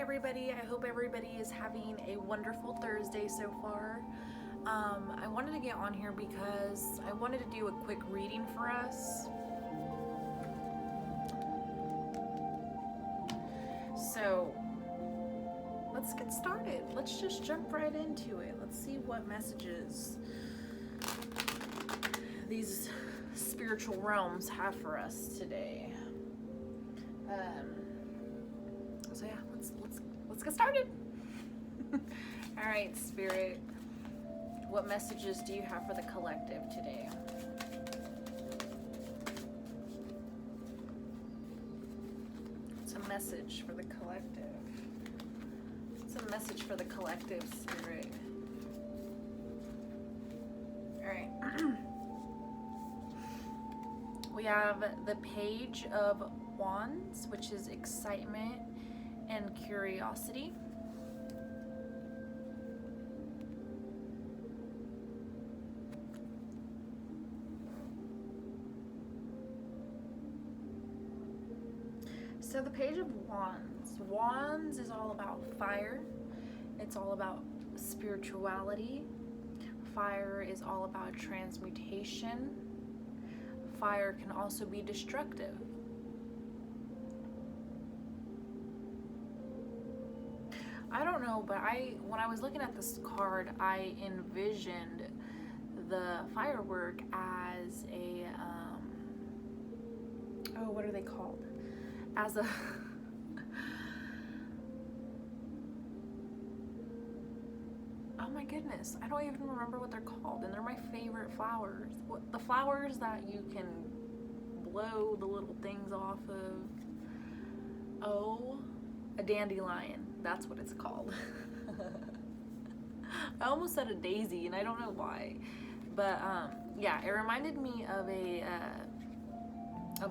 everybody. I hope everybody is having a wonderful Thursday so far. I wanted to get on here because I wanted to do a quick reading for us. So let's get started. Let's just jump right into it. Let's see what messages these spiritual realms have for us today. So yeah, let's get started. All right, Spirit, what messages do you have for the collective today? It's a message for the collective. It's a message for the collective, Spirit. All right. We have the Page of Wands, which is excitement and curiosity. So the Page of Wands. Wands is all about fire. It's all about spirituality. Fire is all about transmutation. Fire can also be destructive. I don't know, but when I was looking at this card, I envisioned the firework as a what are they called? As a oh my goodness, I don't even remember what they're called, and they're my favorite flowers. The flowers that you can blow the little things off of. Oh, a dandelion. That's what it's called. I almost said a daisy, and I don't know why. But yeah, it reminded me of a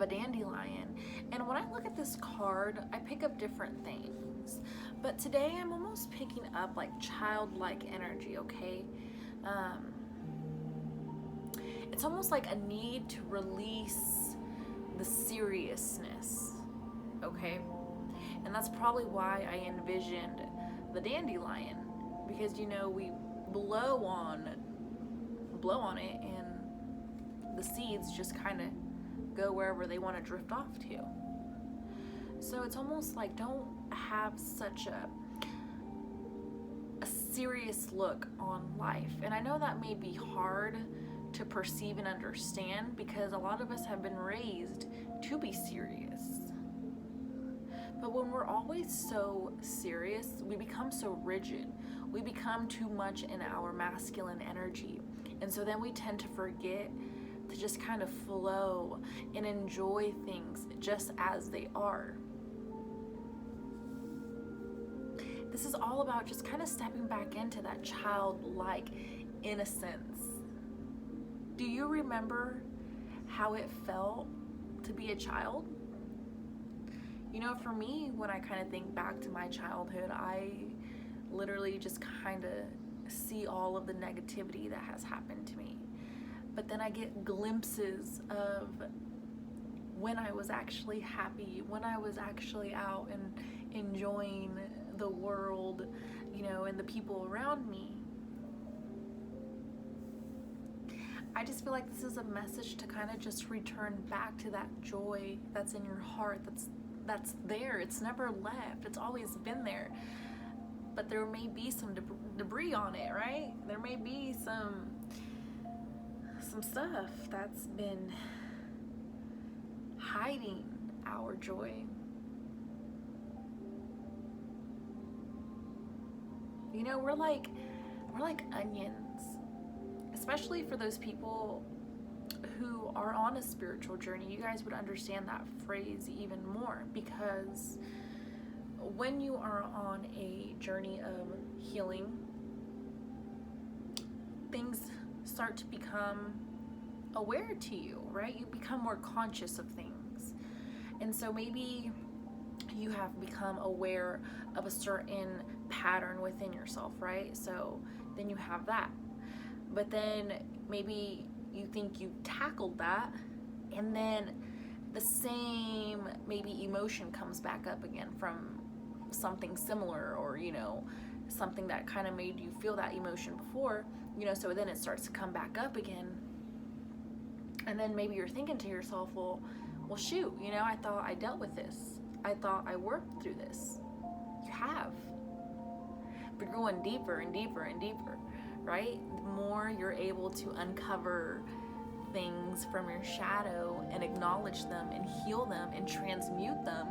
dandelion. And when I look at this card, I pick up different things. But today I'm almost picking up like childlike energy, okay? It's almost like a need to release the seriousness, okay? And that's probably why I envisioned the dandelion, because you know, we blow on it and the seeds just kind of go wherever they want to drift off to. So it's almost like, don't have such a serious look on life. And I know that may be hard to perceive and understand, because a lot of us have been raised to be serious. But when we're always so serious, we become so rigid. We become too much in our masculine energy. And so then we tend to forget to just kind of flow and enjoy things just as they are. This is all about just kind of stepping back into that childlike innocence. Do you remember how it felt to be a child? You know, for me, when I kind of think back to my childhood, I literally just kind of see all of the negativity that has happened to me. But then I get glimpses of when I was actually happy, when I was actually out and enjoying the world, you know, and the people around me. I just feel like this is a message to kind of just return back to that joy that's in your heart, that's there. It's never left. It's always been there. But there may be some debris on it, right? There may be some stuff that's been hiding our joy. You know, we're like onions, especially for those people who are on a spiritual journey. You guys would understand that phrase even more, because when you are on a journey of healing, things start to become aware to you, right? You become more conscious of things. And so maybe you have become aware of a certain pattern within yourself, right? So then you have that. But then maybe you think you've tackled that, and then the same maybe emotion comes back up again from something similar, or something that kind of made you feel that emotion before, so then it starts to come back up again. And then maybe you're thinking to yourself, well shoot, I thought I dealt with this, I thought I worked through this. You have, but you're going deeper and deeper and deeper, right? The more you're able to uncover things from your shadow and acknowledge them and heal them and transmute them,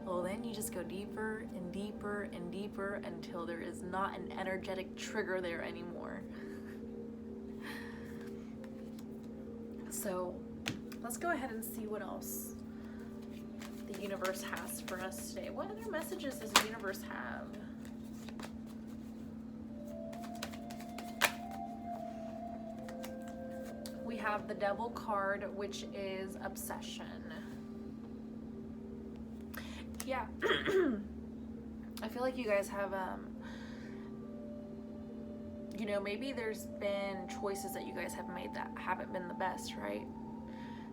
well, then you just go deeper and deeper and deeper until there is not an energetic trigger there anymore. So let's go ahead and see what else the universe has for us today. What other messages does the universe have? We have the Devil card, which is obsession. Yeah. I feel like you guys have, maybe there's been choices that you guys have made that haven't been the best, right?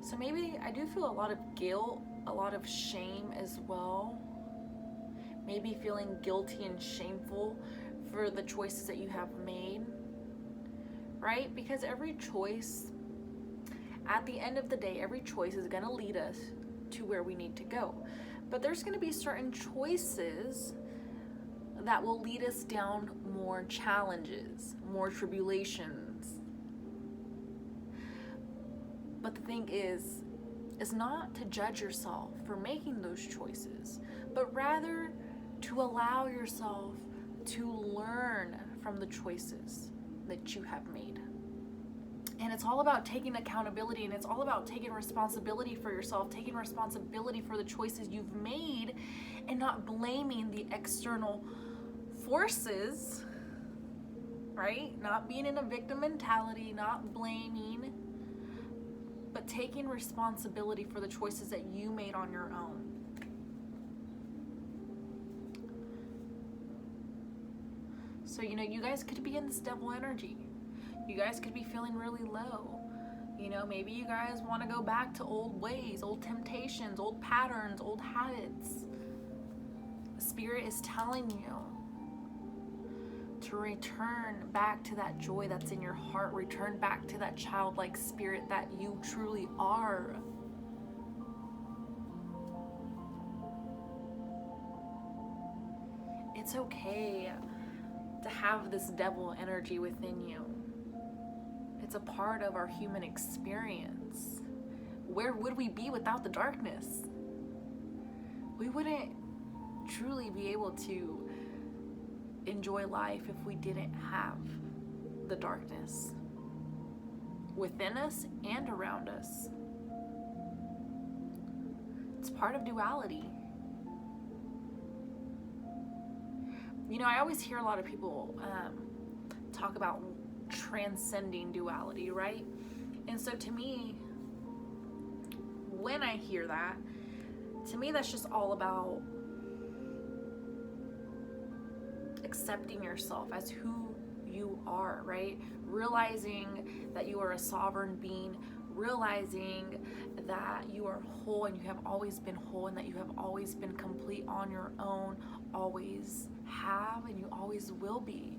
So maybe I do feel a lot of guilt, a lot of shame as well. Maybe feeling guilty and shameful for the choices that you have made, right? Because every choice, at the end of the day, every choice is going to lead us to where we need to go. But there's going to be certain choices that will lead us down more challenges, more tribulations. But the thing is not to judge yourself for making those choices, but rather to allow yourself to learn from the choices that you have made. And it's all about taking accountability, and it's all about taking responsibility for yourself, taking responsibility for the choices you've made, and not blaming the external forces, right? Not being in a victim mentality, not blaming, but taking responsibility for the choices that you made on your own. So, you guys could be in this devil energy. You guys could be feeling really low. Maybe you guys want to go back to old ways, old temptations, old patterns, old habits. The Spirit is telling you to return back to that joy that's in your heart. Return back to that childlike spirit that you truly are. It's okay to have this devil energy within you. It's a part of our human experience. Where would we be without the darkness? We wouldn't truly be able to enjoy life if we didn't have the darkness within us and around us. It's part of duality. I always hear a lot of people talk about transcending duality, right? And so to me, when I hear that, to me that's just all about accepting yourself as who you are, right? Realizing that you are a sovereign being, realizing that you are whole and you have always been whole, and that you have always been complete on your own, always have, and you always will be.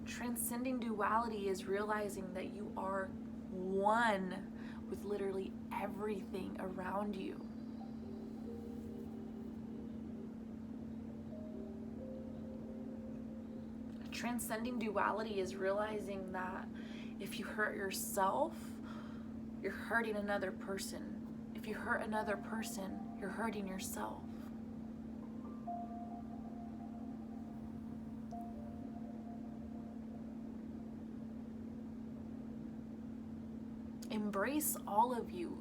Transcending duality is realizing that you are one with literally everything around you. Transcending duality is realizing that if you hurt yourself, you're hurting another person. If you hurt another person, you're hurting yourself. Embrace all of you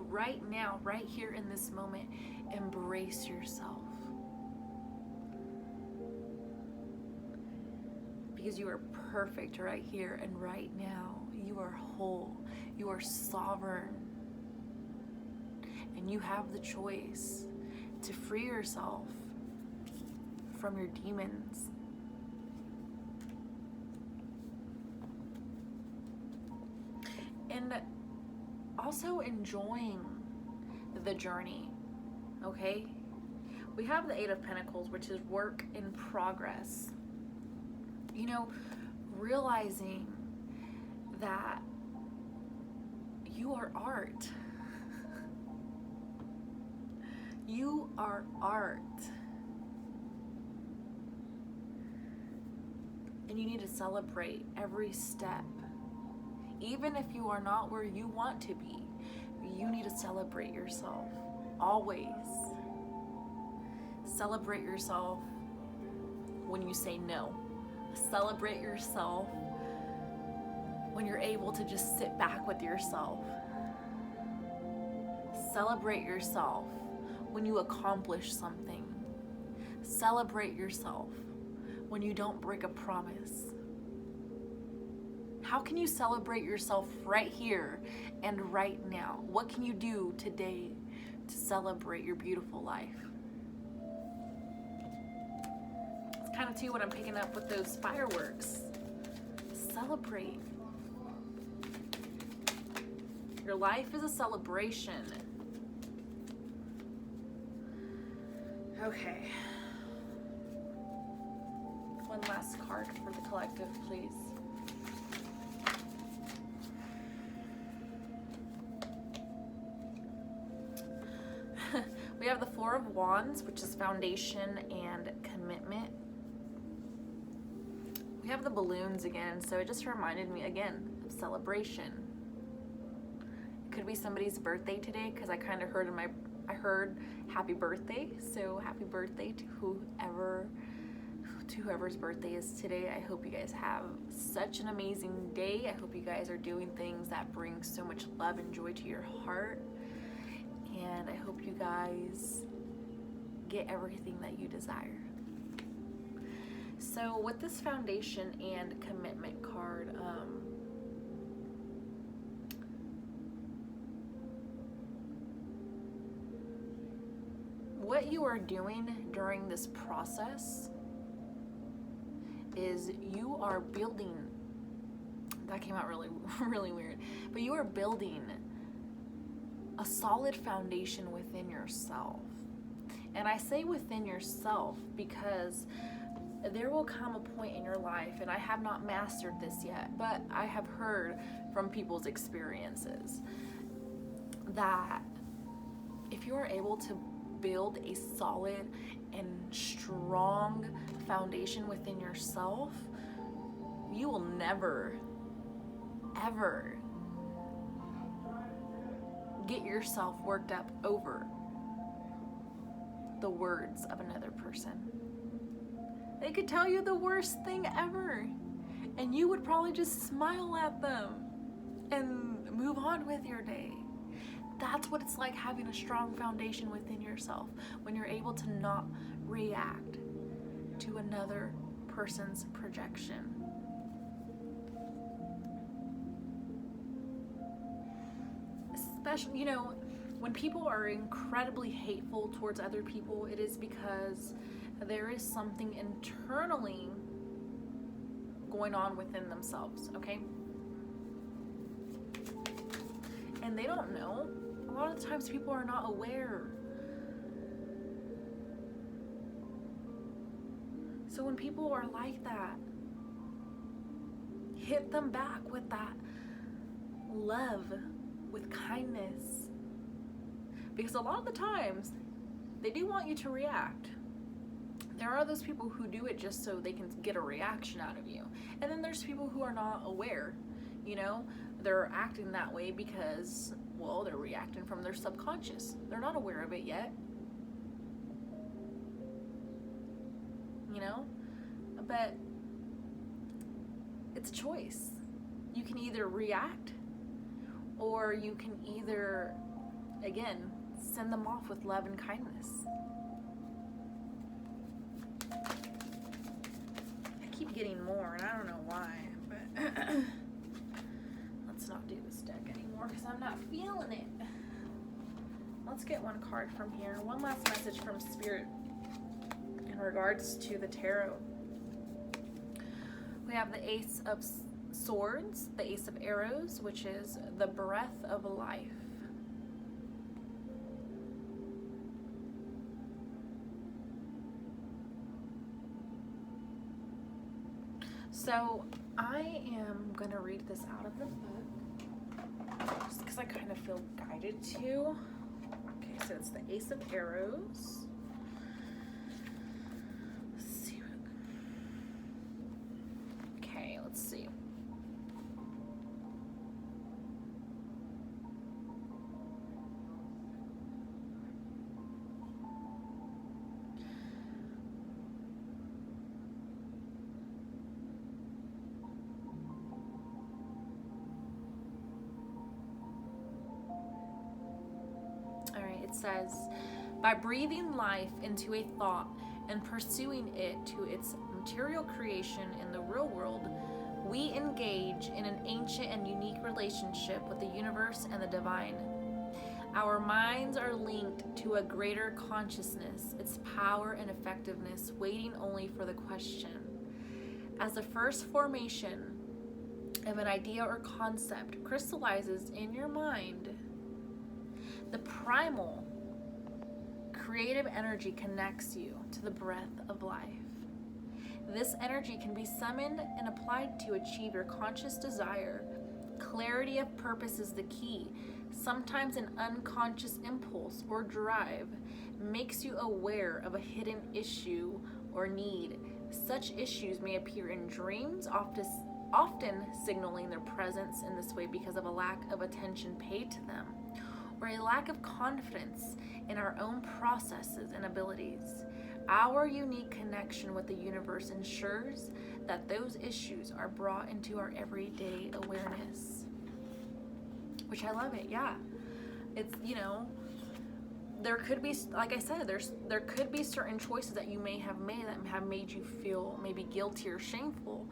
right now, right here in this moment. Embrace yourself. Because you are perfect right here and right now. You are whole. You are sovereign. And you have the choice to free yourself from your demons. and also enjoying the journey, okay? We have the Eight of Pentacles, which is work in progress. You know, realizing that you are art. You are art. And you need to celebrate every step. Even if you are not where you want to be, you need to celebrate yourself. Always. Celebrate yourself when you say no. Celebrate yourself when you're able to just sit back with yourself. Celebrate yourself when you accomplish something. Celebrate yourself when you don't break a promise. How can you celebrate yourself right here and right now? What can you do today to celebrate your beautiful life? It's kind of too what I'm picking up with those fireworks. Celebrate. Your life is a celebration. Okay. One last card for the collective, please. We have the Four of Wands, which is foundation and commitment. We have the balloons again, so it just reminded me again of celebration. It could be somebody's birthday today, because I kind of heard I heard happy birthday. So happy birthday to whoever's birthday is today. I hope you guys have such an amazing day. I hope you guys are doing things that bring so much love and joy to your heart. And I hope you guys get everything that you desire. So with this foundation and commitment card, what you are doing during this process is you are building, that came out really, really weird, but you are building a solid foundation within yourself. And I say within yourself because there will come a point in your life, and I have not mastered this yet, but I have heard from people's experiences that if you are able to build a solid and strong foundation within yourself, you will never, ever get yourself worked up over the words of another person. They could tell you the worst thing ever, and you would probably just smile at them and move on with your day. That's what it's like having a strong foundation within yourself, when you're able to not react to another person's projection. Especially, you know, when people are incredibly hateful towards other people, it is because there is something internally going on within themselves, okay? And they don't know. A lot of the times people are not aware. So when people are like that, hit them back with that love, with kindness. Because a lot of the times, they do want you to react. There are those people who do it just so they can get a reaction out of you. And then there's people who are not aware, you know? They're acting that way because, well, they're reacting from their subconscious. They're not aware of it yet. You know? But it's a choice. You can either react, or you can either, again, send them off with love and kindness. I keep getting more, and I don't know why, but let's not do this deck anymore because I'm not feeling it. Let's get one card from here. One last message from Spirit in regards to the tarot. We have the Ace of Swords, the Ace of Arrows, which is the breath of life. So I am going to read this out of the book just because I kind of feel guided to. Okay, so it's the Ace of Arrows. Let's see. Okay, let's see. Says, by breathing life into a thought and pursuing it to its material creation in the real world, we engage in an ancient and unique relationship with the universe and the divine. Our minds are linked to a greater consciousness, its power and effectiveness waiting only for the question. As the first formation of an idea or concept crystallizes in your mind, the primal creative energy connects you to the breath of life. This energy can be summoned and applied to achieve your conscious desire. Clarity of purpose is the key. Sometimes an unconscious impulse or drive makes you aware of a hidden issue or need. Such issues may appear in dreams, often signaling their presence in this way because of a lack of attention paid to them, or a lack of confidence in our own processes and abilities. Our unique connection with the universe ensures that those issues are brought into our everyday awareness. Which I love it, yeah. It's, there could be, like I said, there could be certain choices that you may have made that have made you feel maybe guilty or shameful.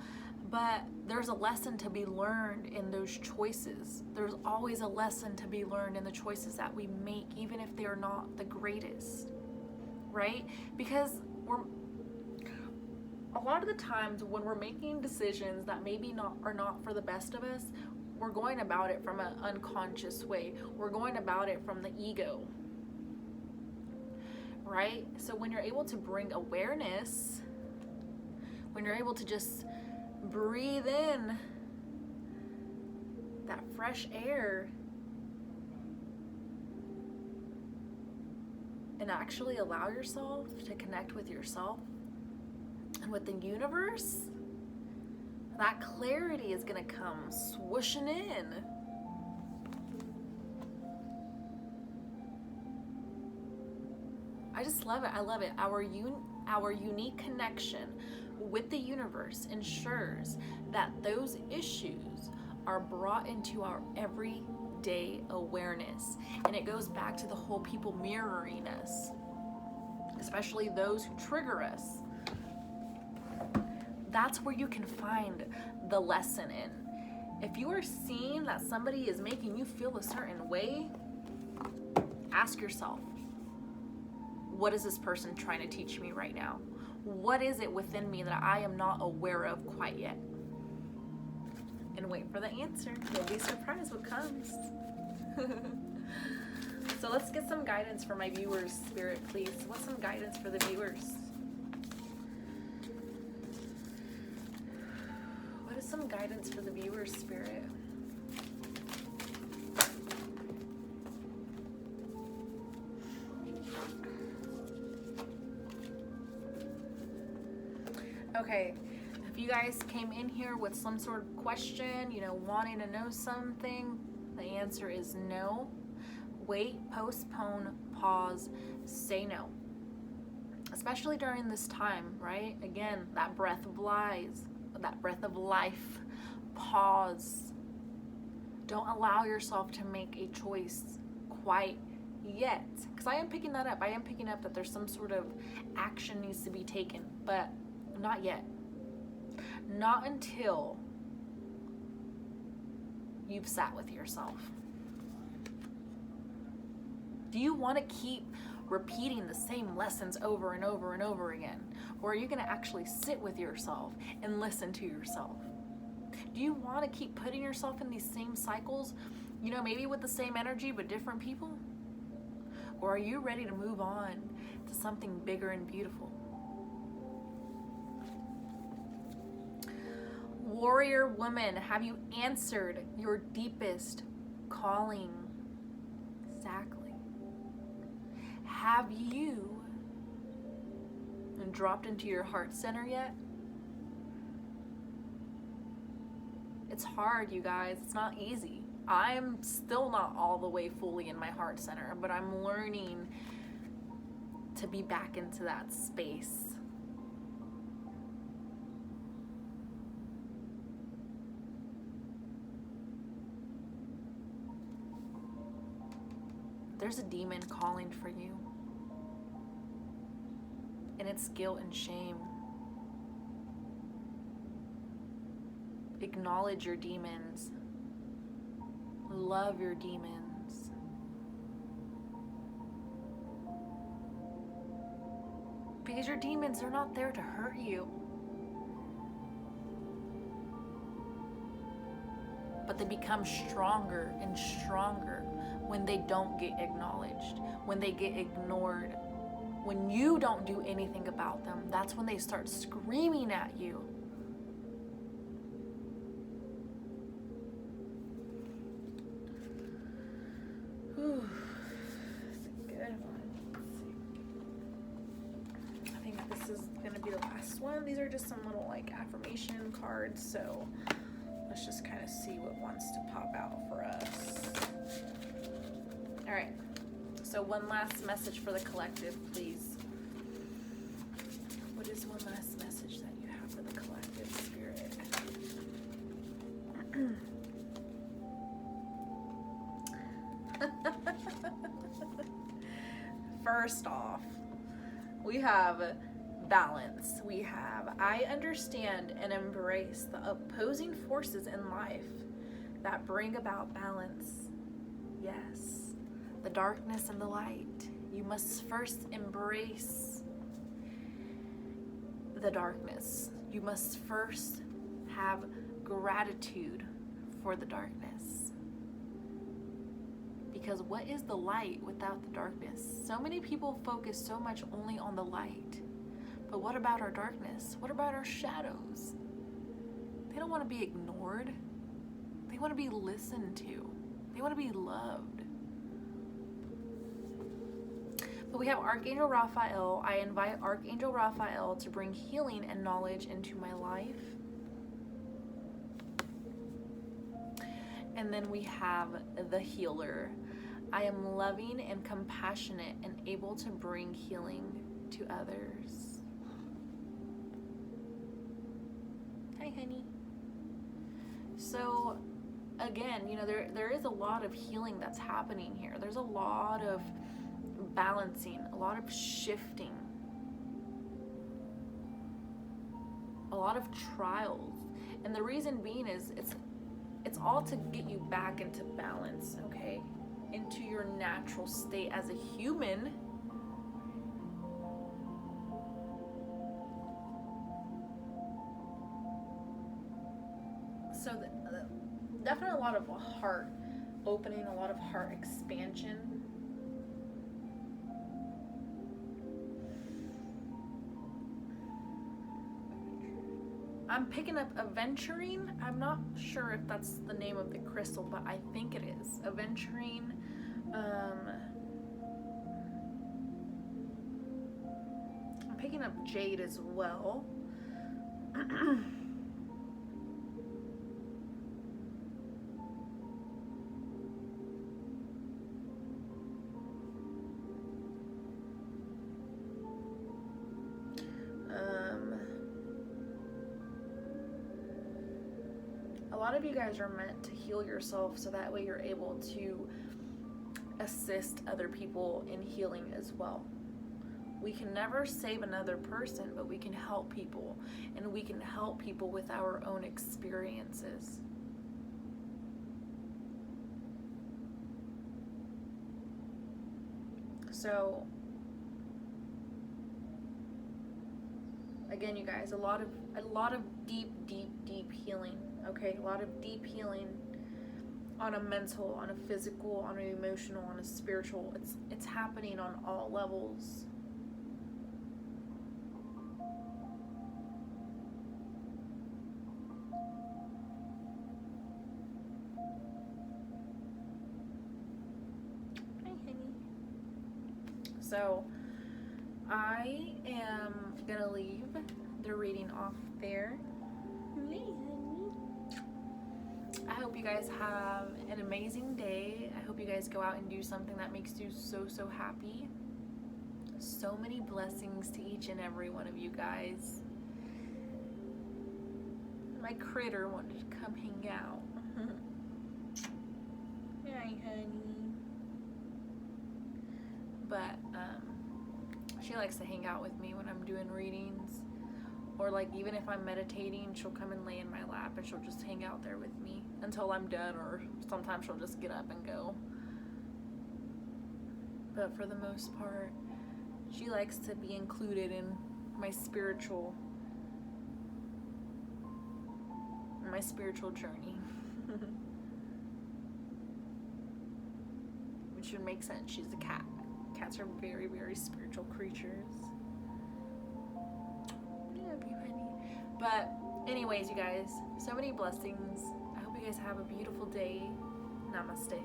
But there's a lesson to be learned in those choices. There's always a lesson to be learned in the choices that we make, even if they're not the greatest, right? Because a lot of the times when we're making decisions that maybe are not for the best of us, we're going about it from an unconscious way. We're going about it from the ego, right? So when you're able to bring awareness, when you're able to just breathe in that fresh air and actually allow yourself to connect with yourself and with the universe, that clarity is going to come swooshing in. I just love it. I love it. Our unique connection with the universe ensures that those issues are brought into our everyday awareness. And it goes back to the whole people mirroring us, especially those who trigger us. That's where you can find the lesson in. If you are seeing that somebody is making you feel a certain way, ask yourself, what is this person trying to teach me right now? What is it within me that I am not aware of quite yet? And wait for the answer. You'll be surprised what comes. So let's get some guidance for my viewers, Spirit, please. What's some guidance for the viewers? What is some guidance for the viewers, Spirit? Okay, if you guys came in here with some sort of question, wanting to know something, the answer is no. Wait, postpone, pause, say no. Especially during this time, right? Again, that breath of life, pause. Don't allow yourself to make a choice quite yet. Because I am picking that up. I am picking up that there's some sort of action needs to be taken, but not yet. Not until you've sat with yourself. Do you want to keep repeating the same lessons over and over and over again? Or are you going to actually sit with yourself and listen to yourself? Do you want to keep putting yourself in these same cycles, maybe with the same energy but different people? Or are you ready to move on to something bigger and beautiful? Warrior woman, have you answered your deepest calling? Exactly. Have you dropped into your heart center yet? It's hard, you guys. It's not easy. I'm still not all the way fully in my heart center, but I'm learning to be back into that space. There's a demon calling for you, and it's guilt and shame. Acknowledge your demons. Love your demons. Because your demons, they're not there to hurt you. But they become stronger and stronger when they don't get acknowledged, when they get ignored. When you don't do anything about them, that's when they start screaming at you. Whew. Good one. I think this is going to be the last one. These are just some little affirmation cards, so let's just kind of see what wants to pop out for us. All right. So one last message for the collective, please. What is one last message that you have for the collective, Spirit? First off, we have balance. We have, I understand and embrace the opposing forces in life that bring about balance. Yes, the darkness and the light. You must first embrace the darkness. You must first have gratitude for the darkness. Because what is the light without the darkness? So many people focus so much only on the light. But what about our darkness? What about our shadows? They don't want to be ignored. They want to be listened to. They want to be loved. But we have Archangel Raphael. I invite Archangel Raphael to bring healing and knowledge into my life. And then we have the healer. I am loving and compassionate and able to bring healing to others. Hi, honey. So, again, there is a lot of healing that's happening here. There's a lot of balancing, a lot of shifting, a lot of trials. And the reason being is it's all to get you back into balance, okay? Into your natural state as a human. So definitely a lot of heart opening, a lot of heart expansion. I'm picking up aventurine. I'm not sure if that's the name of the crystal, but I think it is. Aventurine. I'm picking up jade as well. A lot of you guys are meant to heal yourself so that way you're able to assist other people in healing as well. We can never save another person, but we can help people, and we can help people with our own experiences. So, again, you guys, a lot of deep healing Okay, a lot of deep healing on a mental, on a physical, on an emotional, on a spiritual. It's happening on all levels. Hi, honey. So I am gonna leave the reading off there. I hope you guys have an amazing day. I hope you guys go out and do something that makes you so happy. So many blessings to each and every one of you guys. My critter wanted to come hang out. Hi, honey. But she likes to hang out with me when I'm doing readings. Or like even if I'm meditating, she'll come and lay in my lap and she'll just hang out there with me until I'm done, or sometimes she'll just get up and go. But for the most part, she likes to be included in my spiritual journey. Which would make sense. She's a cat. Cats are very spiritual creatures. Love you, honey. But anyways, you guys, so many blessings. I hope you guys have a beautiful day. Namaste.